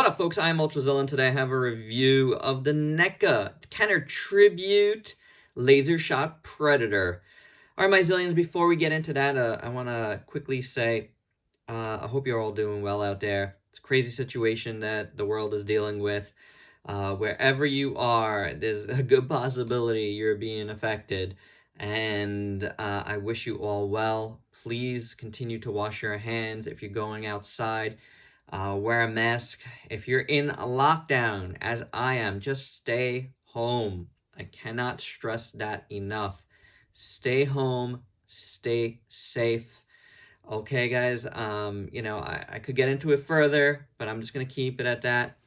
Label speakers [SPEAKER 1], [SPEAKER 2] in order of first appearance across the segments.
[SPEAKER 1] What up, folks? I'm Ultrazilla, and today I have a review of the Neca Kenner Tribute Lasershot Predator. All right, my Zillians, before we get into that, I want to quickly say I hope you're all doing well out there. It's a crazy situation that the world is dealing with. Wherever you are, there's a good possibility you're being affected, and I wish you all well. Please continue to wash your hands if you're going outside. Wear a mask. If you're in a lockdown, as I am, just stay home. I cannot stress that enough. Stay home. Stay safe. Okay, guys, I could get into it further, but I'm just going to keep it at that.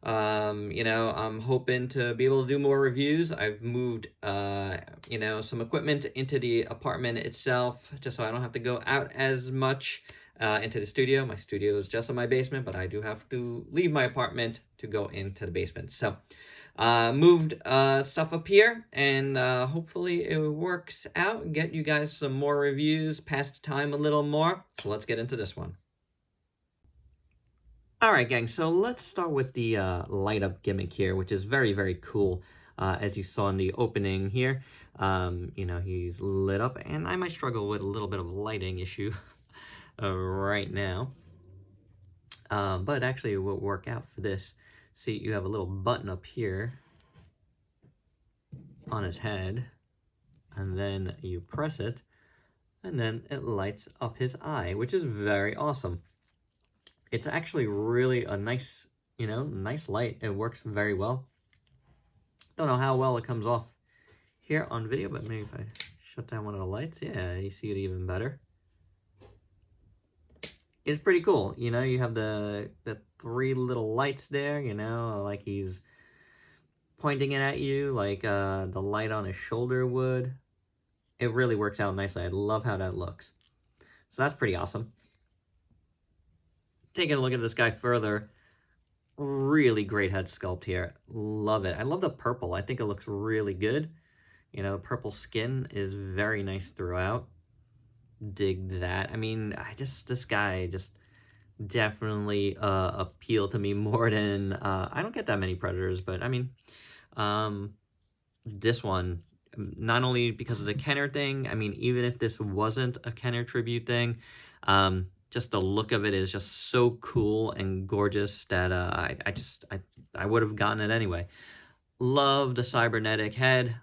[SPEAKER 1] I'm hoping to be able to do more reviews. I've moved, some equipment into the apartment itself, just so I don't have to go out as much into the studio. My studio is just in my basement, but I do have to leave my apartment to go into the basement. So, moved stuff up here, and hopefully it works out and get you guys some more reviews, pass the time a little more. So let's get into this one. All right, gang, so let's start with the light up gimmick here, which is very, very cool. As you saw in the opening here, he's lit up, and I might struggle with a little bit of a lighting issue right now. But actually it will work out for this. See, you have a little button up here on his head, and then you press it, and then it lights up his eye, which is very awesome. It's actually really a nice, nice light. It works very well. Don't know how well it comes off here on video, but maybe if I shut down one of the lights, yeah, you see it even better. It's pretty cool. You have the three little lights there, like he's pointing it at you, like the light on his shoulder would. It really works out nicely. I love how that looks. So that's pretty awesome. Taking a look at this guy further, really great head sculpt here. Love it. I love the purple. I think it looks really good. Purple skin is very nice throughout. Dig that. I mean, this guy just definitely appealed to me more than I don't get that many Predators, but I mean, this one, not only because of the Kenner thing. I mean, even if this wasn't a Kenner tribute thing, just the look of it is just so cool and gorgeous that I would have gotten it anyway. Love the cybernetic head.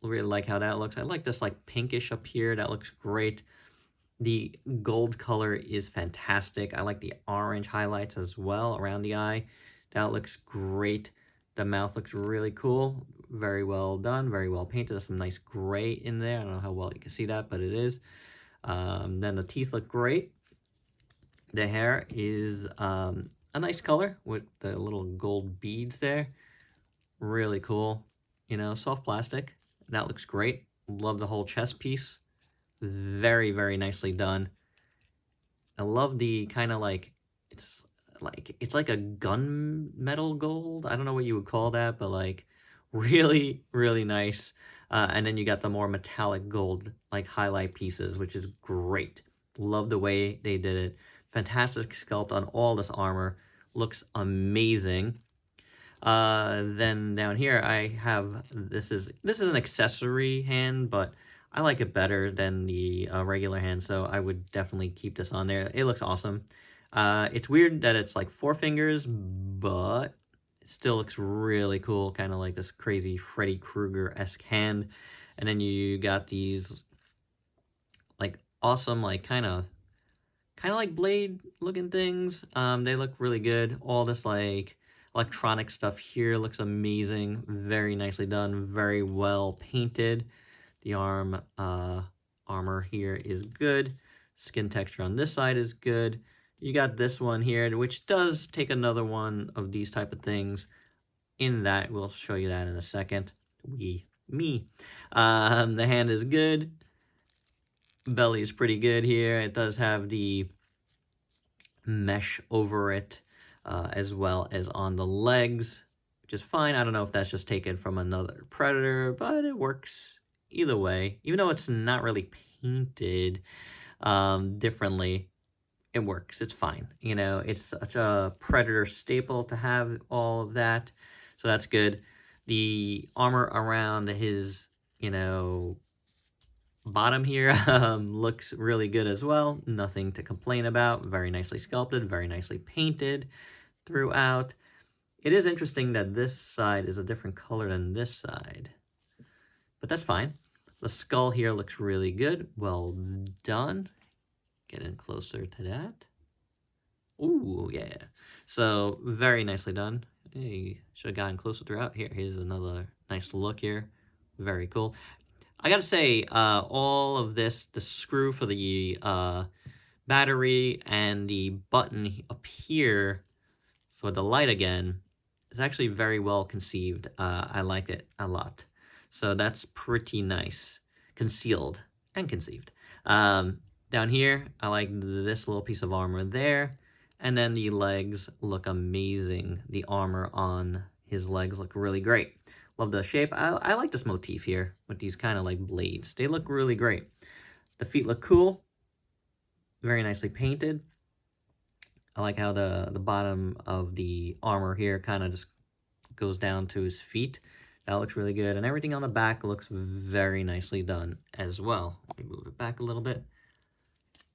[SPEAKER 1] Really like how that looks. I like this like pinkish up here. That looks great. The gold color is fantastic. I like the orange highlights as well around the eye. That looks great. The mouth looks really cool. Very well done. Very well painted. There's some nice gray in there. I don't know how well you can see that, but it is. Then the teeth look great. The hair is a nice color with the little gold beads there. Really cool. Soft plastic. That looks great. Love the whole chest piece. Very, very nicely done. I love the kind of it's like a gunmetal gold. I don't know what you would call that, but like really, really nice. And then you got the more metallic gold like highlight pieces, which is great. Love the way they did it. Fantastic sculpt on all this armor. Looks amazing. Then down here I have, this is an accessory hand, but I like it better than the regular hand, so I would definitely keep this on there. It looks awesome. It's weird that it's like 4 fingers, but it still looks really cool, kind of like this crazy Freddy Krueger-esque hand. And then you got these like awesome, like kind of like blade looking things. They look really good. All this like electronic stuff here looks amazing. Very nicely done. Very well painted. The armor here is good. Skin texture on this side is good. You got this one here, which does take another one of these type of things in that. We'll show you that in a second. Me. The hand is good. Belly is pretty good here. It does have the mesh over it, as well as on the legs, which is fine. I don't know if that's just taken from another Predator, but it works either way. Even though it's not really painted differently, it works. It's fine. You know, it's such a Predator staple to have all of that. So that's good. The armor around his, you know, bottom here looks really good as well. Nothing to complain about. Very nicely sculpted, very nicely painted throughout. It is interesting that this side is a different color than this side, but that's fine. The skull here looks really good. Well done. Get in closer to that. Ooh, yeah. So very nicely done. Hey, should have gotten closer throughout. Here's another nice look here. Very cool. I gotta say, all of this, the screw for the battery and the button up here for the light again, is actually very well conceived. I like it a lot. So that's pretty nice. Concealed and conceived. Down here, I like this little piece of armor there. And then the legs look amazing. The armor on his legs look really great. Love the shape. I like this motif here with these kind of like blades. They look really great. The feet look cool. Very nicely painted. I like how the bottom of the armor here kind of just goes down to his feet. That looks really good. And everything on the back looks very nicely done as well. Let me move it back a little bit.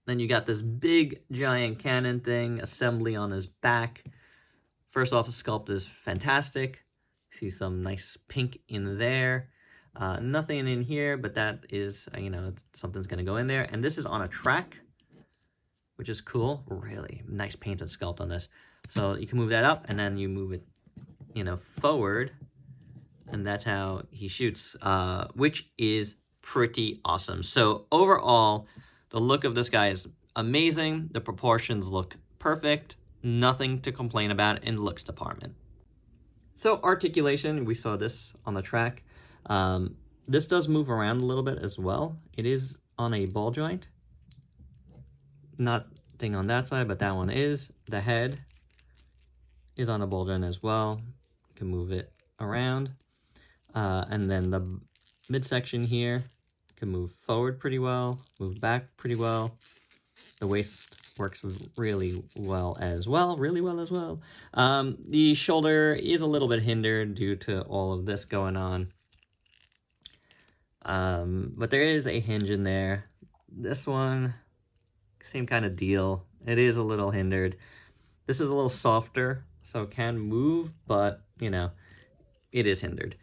[SPEAKER 1] Then you got this big giant cannon thing, assembly on his back. First off, the sculpt is fantastic. See some nice pink in there. Nothing in here, but that is, you know, something's going to go in there. And this is on a track, which is cool. Really nice paint and sculpt on this. So you can move that up, and then you move it, you know, forward. And that's how he shoots, which is pretty awesome. So overall, the look of this guy is amazing. The proportions look perfect. Nothing to complain about in the looks department. So articulation, we saw this on the track. This does move around a little bit as well. It is on a ball joint. Nothing on that side, but that one is. The head is on a ball joint as well. You can move it around. And then the midsection here can move forward pretty well, move back pretty well. The waist works really well as well, The shoulder is a little bit hindered due to all of this going on. But there is a hinge in there. This one, same kind of deal. It is a little hindered. This is a little softer, so it can move, but, you know, it is hindered.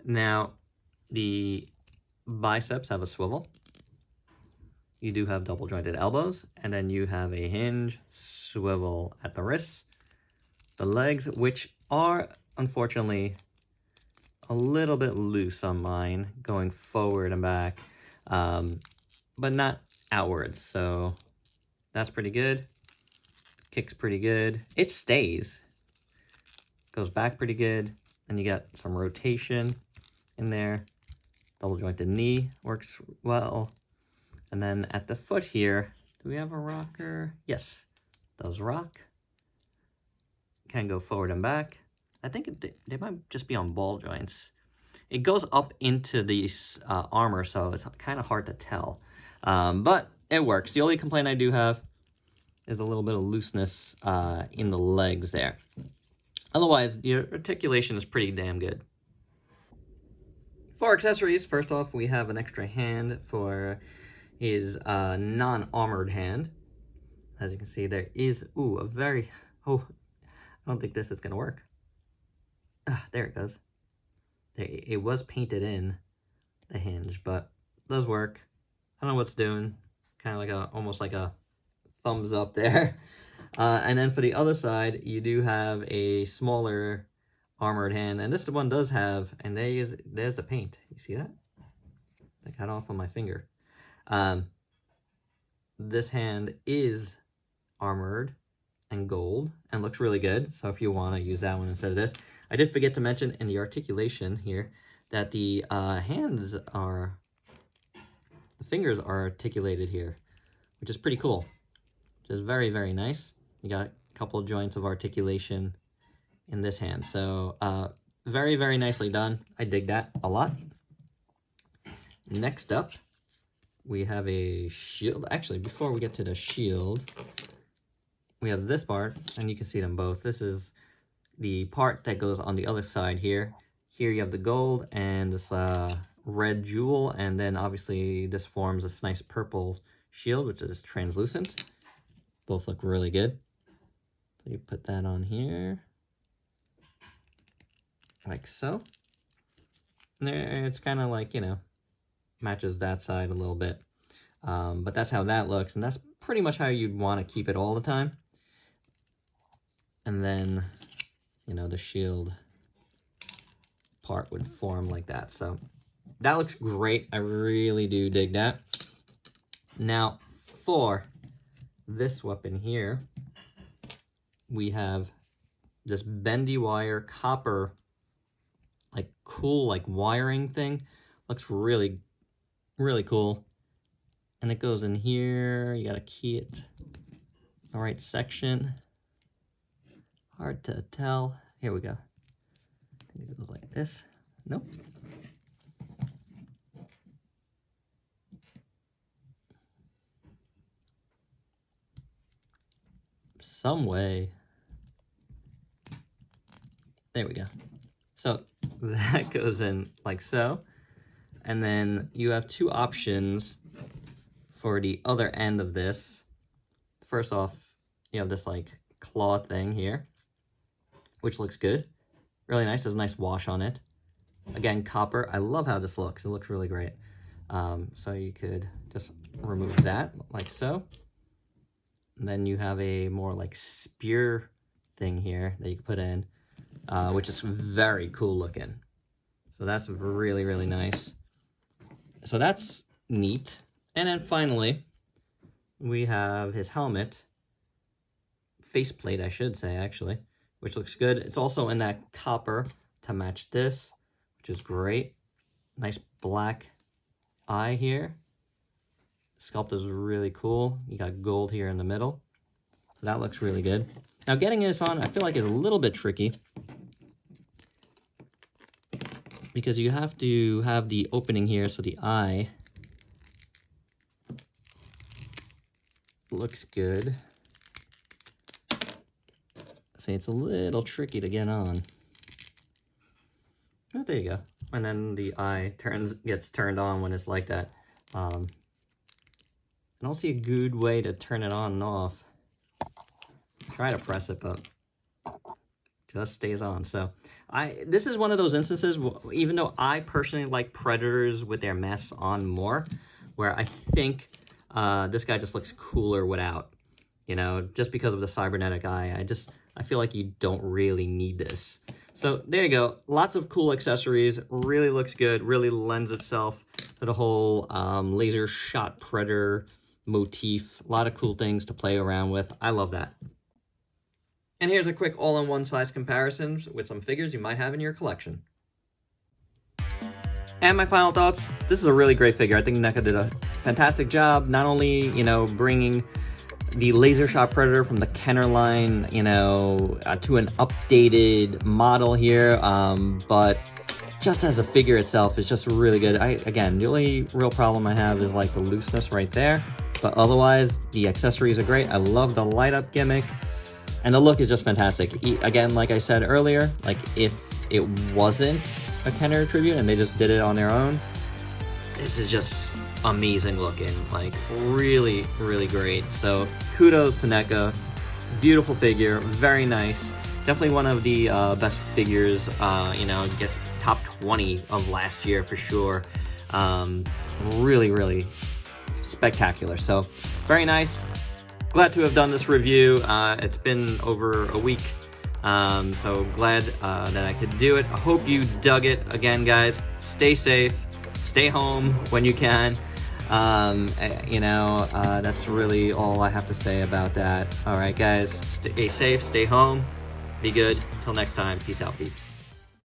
[SPEAKER 1] Now, the biceps have a swivel. You do have double jointed elbows, and then you have a hinge swivel at the wrists. The legs, which are unfortunately a little bit loose on mine, going forward and back, but not outwards. So that's pretty good. Kicks pretty good. It stays. Goes back pretty good. And you got some rotation in there. Double jointed knee works well. And then at the foot here, do we have a rocker? Yes, those rock. Can go forward and back. I think they might just be on ball joints. It goes up into the armor, so it's kind of hard to tell. But it works. The only complaint I do have is a little bit of looseness in the legs there. Otherwise, your articulation is pretty damn good. For accessories, first off, we have an extra hand for his non-armored hand. As you can see, there is, a very, I don't think this is going to work. There it goes. It was painted in, the hinge, but it does work. I don't know what it's doing. Kind of like almost like a thumbs up there. And then for the other side, you do have a smaller armored hand. And this one does have, and there's the paint. You see that? I got off on my finger. This hand is armored and gold and looks really good. So if you want to use that one instead of this. I did forget to mention in the articulation here that the fingers are articulated here, which is pretty cool. Which is very, very nice. You got a couple of joints of articulation in this hand. So very, very nicely done. I dig that a lot. Next up, we have a shield. Actually, before we get to the shield, we have this part, and you can see them both. This is the part that goes on the other side here. Here you have the gold and this red jewel, and then obviously this forms this nice purple shield, which is translucent. Both look really good. So you put that on here, like so. And it's kind of like, you know, matches that side a little bit. But that's how that looks, and that's pretty much how you'd want to keep it all the time. And then, you know, the shield part would form like that. So that looks great. I really do dig that. Now, for this weapon here, we have this bendy wire copper, like cool, like wiring thing. Looks really, really cool. And it goes in here. You gotta key it the right section. Hard to tell. Here we go. I think it goes like this. Nope. Some way. There we go. So that goes in like so. And then you have two options for the other end of this. First off, you have this like claw thing here, which looks good. Really nice. There's a nice wash on it. Again, copper. I love how this looks. It looks really great. So you could just remove that like so. And then you have a more like spear thing here that you can put in, which is very cool looking. So that's really, really nice. So that's neat. And then finally, we have his helmet. Faceplate, I should say, actually, which looks good. It's also in that copper to match this, which is great. Nice black eye here. Sculpt is really cool. You got gold here in the middle. So that looks really good. Now getting this on, I feel like it's a little bit tricky, because you have to have the opening here so the eye looks good. See, it's a little tricky to get on. Oh, there you go. And then the eye gets turned on when it's like that. I don't see a good way to turn it on and off. Try to press it, but just stays on. So this is one of those instances, even though I personally like Predators with their masks on more, where I think this guy just looks cooler without, you know, just because of the cybernetic eye. I feel like you don't really need this. So there you go. Lots of cool accessories. Really looks good. Really lends itself to the whole Lasershot Predator motif. A lot of cool things to play around with. I love that. And here's a quick all-in-one size comparison with some figures you might have in your collection. And my final thoughts, this is a really great figure. I think Neca did a fantastic job, not only, you know, bringing the Lasershot Predator from the Kenner line, you know, to an updated model here, but just as a figure itself, it's just really good. Again, the only real problem I have is like the looseness right there, but otherwise, the accessories are great. I love the light-up gimmick, and the look is just fantastic. Again, like I said earlier, like if it wasn't a Kenner tribute and they just did it on their own, this is just amazing looking, like really, really great. So kudos to Neca. Beautiful figure, very nice. Definitely one of the best figures, you know, get top 20 of last year for sure. Really, really spectacular. So very nice. Glad to have done this review. It's been over a week. So glad that I could do it. I hope you dug it. Again, guys, stay safe, stay home when you can. You know, that's really all I have to say about that. All right, guys, stay safe, stay home, be good. Until next time, peace out, peeps.